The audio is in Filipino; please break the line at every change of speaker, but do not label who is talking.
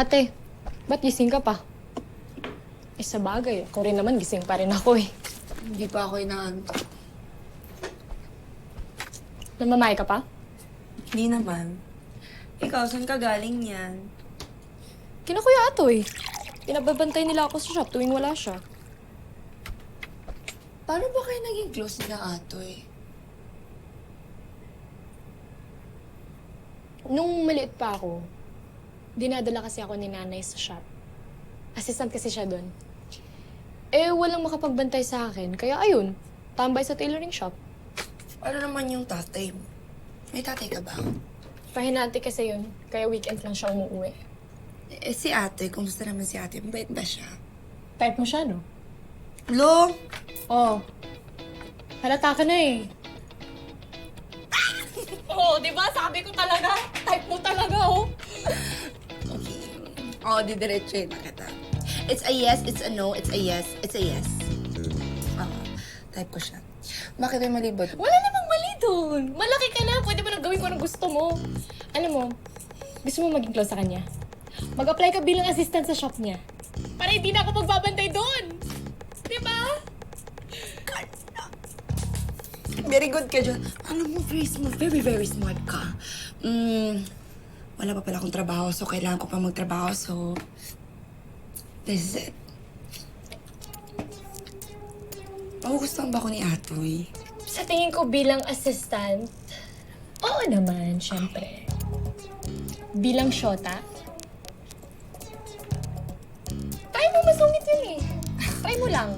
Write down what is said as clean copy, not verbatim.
Ate, ba't gising ka pa? Eh, sa bagay, ako rin naman gising pa rin ako eh.
Hindi pa ako inaantok.
Namamay ka pa?
Hindi naman. Ikaw, saan ka galing yan?
Kina Kuya Atoy. Pinababantay nila ako sa shop tuwing wala siya.
Paano ba kayo naging close nila Atoy?
Nung maliit pa ako, dinadala kasi ako ni nanay sa shop. Assistant kasi siya doon. Eh, walang makapagbantay sa akin. Kaya ayun, tambay sa tailoring shop.
Ano naman yung tatay mo? May tatay ka ba?
Pahinati kasi yun. Kaya weekend lang siya umuwi.
Eh, si ate, kumusta naman si ate? Mabait ba siya?
Type mo siya, no?
Lo!
Oo. Halata ka na eh. Oo, di ba? Sabi ko talaga. Type mo talaga, oh.
Okay. Oo, didiretsuhin na kita. It's a yes, it's a no, it's a yes, it's a yes. Type ko siya. Bakit may mali ba?
Wala namang mali doon. Malaki ka na. Pwede ba nang gawin ko anong gusto mo? Alam mo, gusto mo maging close sa kanya? Mag-apply ka bilang assistant sa shop niya. Para hindi na ako magbabantay doon. Di ba?
Very good ka dyan. Alam mo, very smart. Very, very smart ka. Wala pa pala akong trabaho, so kailangan ko pa magtrabaho, so... This is it. Magugustuhan ba ako ni Atoy?
Sa tingin ko bilang assistant, oo naman, syempre. Bilang shota, try mo masungit yun eh. Try mo lang.